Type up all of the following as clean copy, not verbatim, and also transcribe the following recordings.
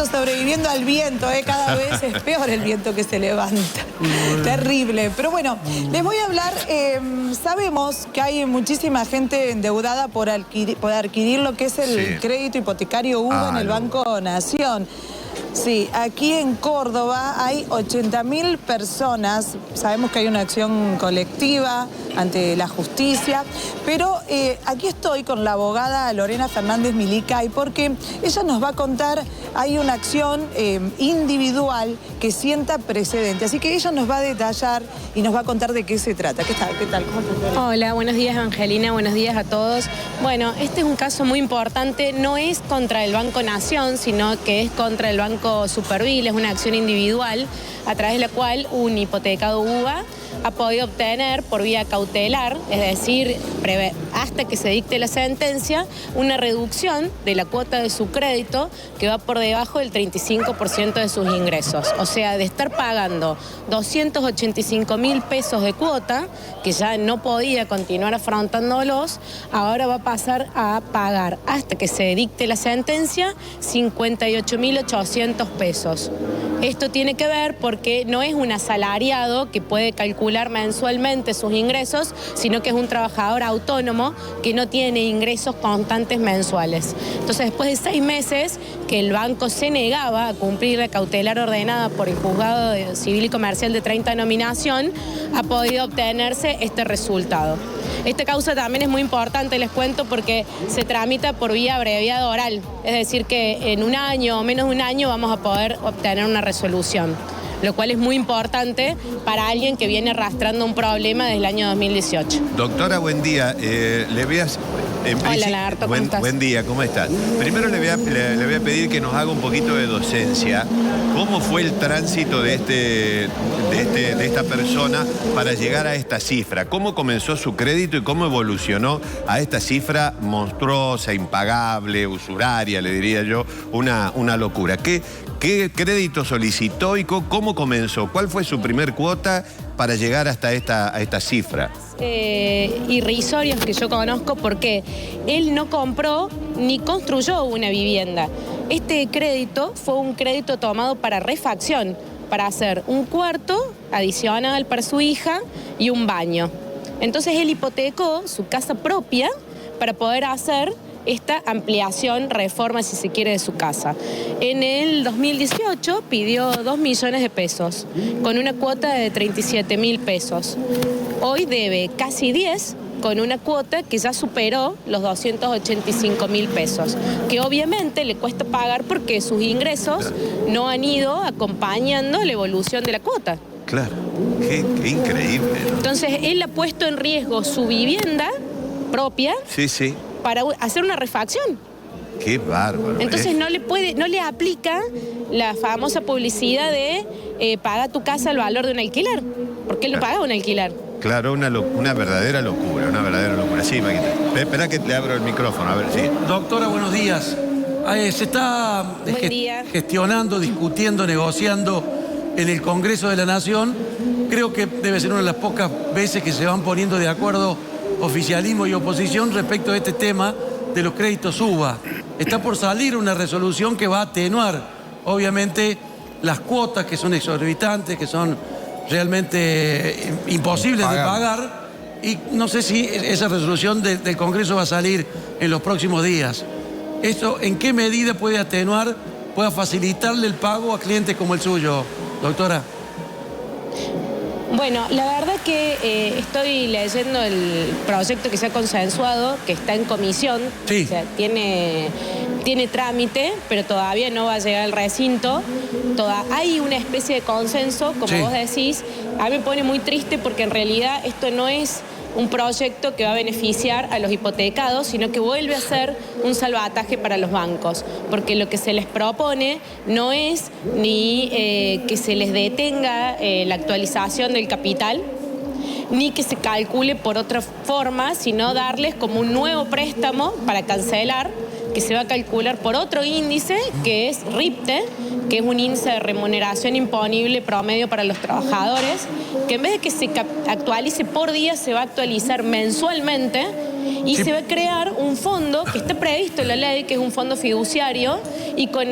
esto sobreviviendo al viento, cada vez es peor el viento que se levanta. Terrible. Pero bueno, les voy a hablar, sabemos que hay muchísima gente endeudada por adquirir lo que es el crédito hipotecario UBA en el Banco Nación. Sí, aquí en Córdoba hay 80.000 personas, sabemos que hay una acción colectiva ante la justicia, pero aquí estoy con la abogada Lorena Fernández Milicay porque ella nos va a contar, hay una acción individual que sienta precedente, así que ella nos va a detallar y nos va a contar de qué se trata. ¿Qué tal? ¿Cómo funciona? Hola, buenos días Angelina, buenos días a todos. Bueno, este es un caso muy importante, no es contra el Banco Nación, sino que es contra el Banco Supervil, es una acción individual a través de la cual un hipotecado UBA ha podido obtener por vía cautelar, es decir, hasta que se dicte la sentencia, una reducción de la cuota de su crédito que va por debajo del 35% de sus ingresos. O sea, de estar pagando 285.000 pesos de cuota, que ya no podía continuar afrontándolos, ahora va a pasar a pagar, hasta que se dicte la sentencia, 58.800 pesos. Esto tiene que ver porque no es un asalariado que puede calcular mensualmente sus ingresos, sino que es un trabajador autónomo que no tiene ingresos constantes mensuales. Entonces, después de 6 meses que el banco se negaba a cumplir la cautelar ordenada por el Juzgado Civil y Comercial de 30 nominación, ha podido obtenerse este resultado. Esta causa también es muy importante, les cuento, porque se tramita por vía abreviada oral. Es decir, que en un año o menos de un año vamos a poder obtener una resolución, lo cual es muy importante para alguien que viene arrastrando un problema desde el año 2018. Doctora, buen día. Hola, Lagarto, ¿cómo estás? Buen día, ¿cómo estás? Primero le voy a pedir que nos haga un poquito de docencia. ¿Cómo fue el tránsito de esta persona para llegar a esta cifra? ¿Cómo comenzó su crédito y cómo evolucionó a esta cifra monstruosa, impagable, usuraria, le diría yo, una locura? ¿Qué crédito solicitó y cómo comenzó? ¿Cuál fue su primer cuota para llegar hasta esta cifra? Irrisorios que yo conozco, porque él no compró ni construyó una vivienda. Este crédito fue un crédito tomado para refacción, para hacer un cuarto adicional para su hija y un baño. Entonces él hipotecó su casa propia para poder hacer esta ampliación, reforma, si se quiere, de su casa. En el 2018 pidió 2 millones de pesos, con una cuota de 37.000 pesos. Hoy debe casi 10, con una cuota que ya superó los 285.000 pesos, que obviamente le cuesta pagar porque sus ingresos no han ido acompañando la evolución de la cuota. Claro, qué increíble, ¿no? Entonces, él ha puesto en riesgo su vivienda propia. Sí. Para hacer una refacción. Qué bárbaro. Entonces no le aplica la famosa publicidad de paga tu casa al valor de un alquiler, porque él no pagaba un alquiler. Claro, una verdadera locura, Sí, Maquita. Espera que le abro el micrófono, a ver, sí. Doctora, buenos días. Se está gestionando, discutiendo, negociando en el Congreso de la Nación. Creo que debe ser una de las pocas veces que se van poniendo de acuerdo oficialismo y oposición respecto a este tema de los créditos UBA. Está por salir una resolución que va a atenuar, obviamente, las cuotas que son exorbitantes, que son realmente imposibles de pagar, y no sé si esa resolución del Congreso va a salir en los próximos días. ¿Esto en qué medida puede atenuar, pueda facilitarle el pago a clientes como el suyo, doctora? Bueno, la verdad que estoy leyendo el proyecto que se ha consensuado, que está en comisión. Sí. O sea, tiene trámite, pero todavía no va a llegar al recinto. Hay una especie de consenso, como vos decís. A mí me pone muy triste porque en realidad esto no es un proyecto que va a beneficiar a los hipotecados, sino que vuelve a ser un salvataje para los bancos, porque lo que se les propone no es ni que se les detenga la actualización del capital, ni que se calcule por otra forma, sino darles como un nuevo préstamo para cancelar, que se va a calcular por otro índice, que es RIPTE, que es un índice de remuneración imponible promedio para los trabajadores, que en vez de que se actualice por día, se va a actualizar mensualmente Y se va a crear un fondo que está previsto en la ley, que es un fondo fiduciario, y con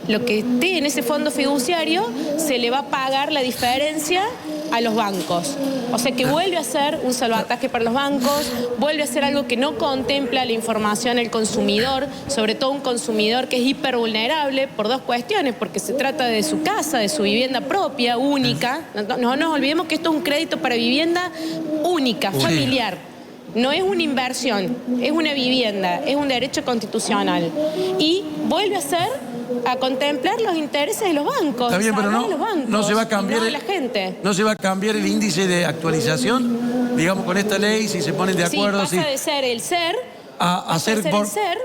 lo que esté en ese fondo fiduciario se le va a pagar la diferencia a los bancos. O sea que vuelve a ser un salvataje para los bancos, vuelve a ser algo que no contempla la información al consumidor, sobre todo un consumidor que es hipervulnerable por dos cuestiones, porque se trata de su casa, de su vivienda propia, única. No nos olvidemos que esto es un crédito para vivienda única, familiar. No es una inversión, es una vivienda, es un derecho constitucional. Y vuelve a contemplar los intereses de los bancos. Está bien, pero no se va a cambiar la gente. No se va a cambiar el índice de actualización, digamos, con esta ley, si se ponen de acuerdo. Sí, pasa de ser el SER a ser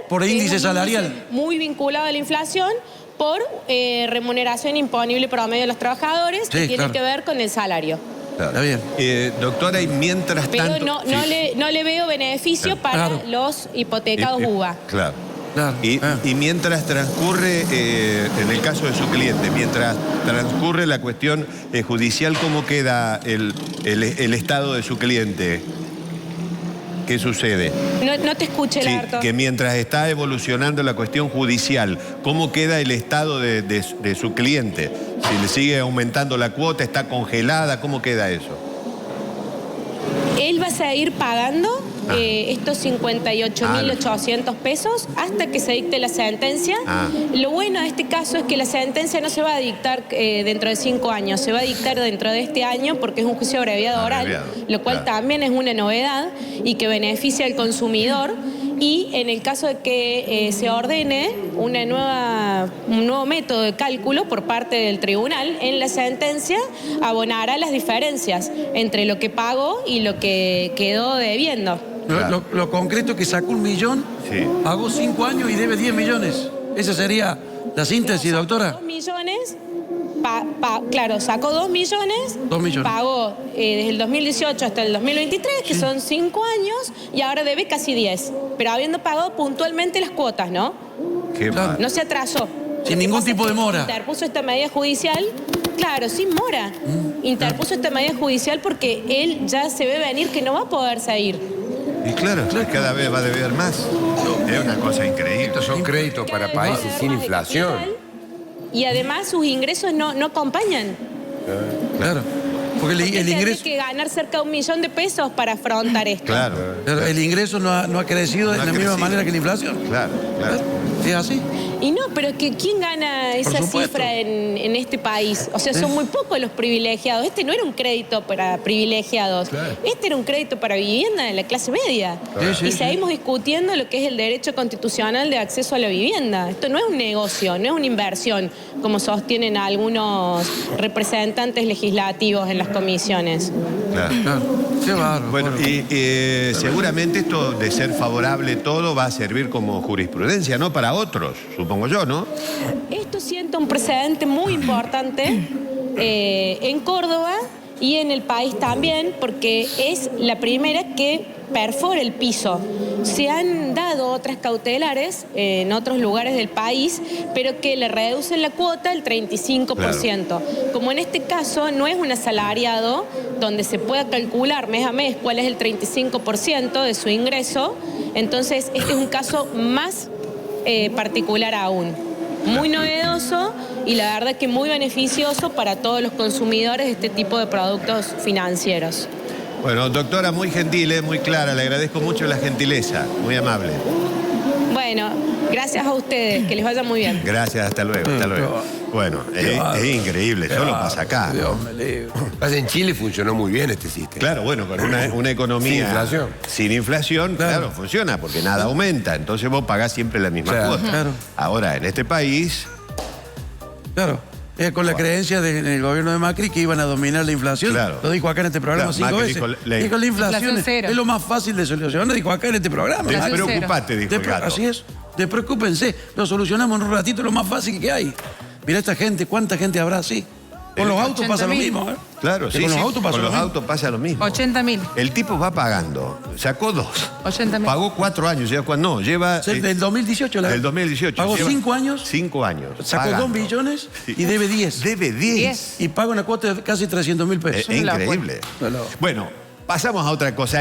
por índice salarial. Muy vinculado a la inflación, por remuneración imponible promedio de los trabajadores, que tiene que ver con el salario. Está bien. Doctora, y mientras tanto... Pero no le veo beneficio para los hipotecados UVA. Claro. Y mientras transcurre, en el caso de su cliente, mientras transcurre la cuestión judicial, ¿cómo queda el estado de su cliente? ¿Qué sucede? No te escuché, Lagarto. Que mientras está evolucionando la cuestión judicial, ¿cómo queda el estado de su cliente? Si le sigue aumentando la cuota, está congelada, ¿cómo queda eso? Él va a seguir pagando estos 58.800 pesos hasta que se dicte la sentencia. Lo bueno de este caso es que la sentencia no se va a dictar dentro de 5 años, se va a dictar dentro de este año porque es un juicio abreviado oral, lo cual también es una novedad y que beneficia al consumidor. Y en el caso de que se ordene un nuevo método de cálculo por parte del tribunal, en la sentencia abonará las diferencias entre lo que pagó y lo que quedó debiendo. Lo concreto es que sacó 1 millón, pagó 5 años y debe 10 millones. Esa sería la síntesis, doctora. 2 millones... claro, sacó 2 millones, pagó desde el 2018 hasta el 2023, que son 5 años, y ahora debe casi 10, pero habiendo pagado puntualmente las cuotas, ¿no? No se atrasó. Sin ningún tipo de mora. Interpuso esta medida judicial, claro, sin mora. Interpuso esta medida judicial porque él ya se ve venir que no va a poder seguir. Y claro, cada vez va a deber más. Es una cosa increíble. Estos son créditos para países sin inflación. Y además sus ingresos no acompañan. Claro. Porque el ingreso... Tiene que ganar cerca de 1 millón de pesos para afrontar esto. Claro. El ingreso no ha crecido de la misma manera que la inflación. Claro. ¿Es así? Y no, pero que ¿quién gana esa cifra en este país? O sea, son muy pocos los privilegiados. Este no era un crédito para privilegiados. Este era un crédito para vivienda de la clase media. Y seguimos discutiendo lo que es el derecho constitucional de acceso a la vivienda. Esto no es un negocio, no es una inversión, como sostienen algunos representantes legislativos en las comisiones. Claro. Qué bárbaro. Bueno, y seguramente esto de ser favorable todo va a servir como jurisprudencia, ¿no? Para otros, supongo yo, ¿no? Esto sienta un precedente muy importante en Córdoba y en el país también, porque es la primera que perfora el piso. Se han dado otras cautelares en otros lugares del país, pero que le reducen la cuota el 35%. Claro. Como en este caso no es un asalariado donde se pueda calcular mes a mes cuál es el 35% de su ingreso, entonces este es un caso más particular aún. Muy novedoso y la verdad que muy beneficioso para todos los consumidores de este tipo de productos financieros. Bueno, doctora, muy gentil, muy clara, le agradezco mucho la gentileza, muy amable. Bueno, gracias a ustedes, que les vaya muy bien. Gracias, hasta luego, hasta luego. Bueno, es increíble, solo pasa acá. En Chile funcionó muy bien este sistema. Claro, bueno, con una economía sin inflación, claro, funciona, porque nada aumenta, entonces vos pagás siempre la misma cuota. Claro. Ahora, en este país... Claro. Con la creencia del gobierno de Macri que iban a dominar la inflación. Claro. Lo dijo acá en este programa 5 veces. Dijo la inflación es lo más fácil de solucionar. Lo dijo acá en este programa. Despreocupate, dijo el gato. Así es. Despreocúpense. Lo solucionamos en un ratito, lo más fácil que hay. Mirá esta gente, ¿cuánta gente habrá así? Con los autos pasa lo mismo, ¿eh? Claro, sí, con los autos pasa lo mismo. 80.000. El tipo va pagando, sacó 2. 80.000. Pagó 4 años, lleva... Del 2018. Del 2018. Pagó 5 años. 5 años. Sacó pagando 2 millones y debe 10. Debe 10. Y paga una cuota de casi 300.000 pesos. Es increíble. Bueno, pasamos a otra cosa.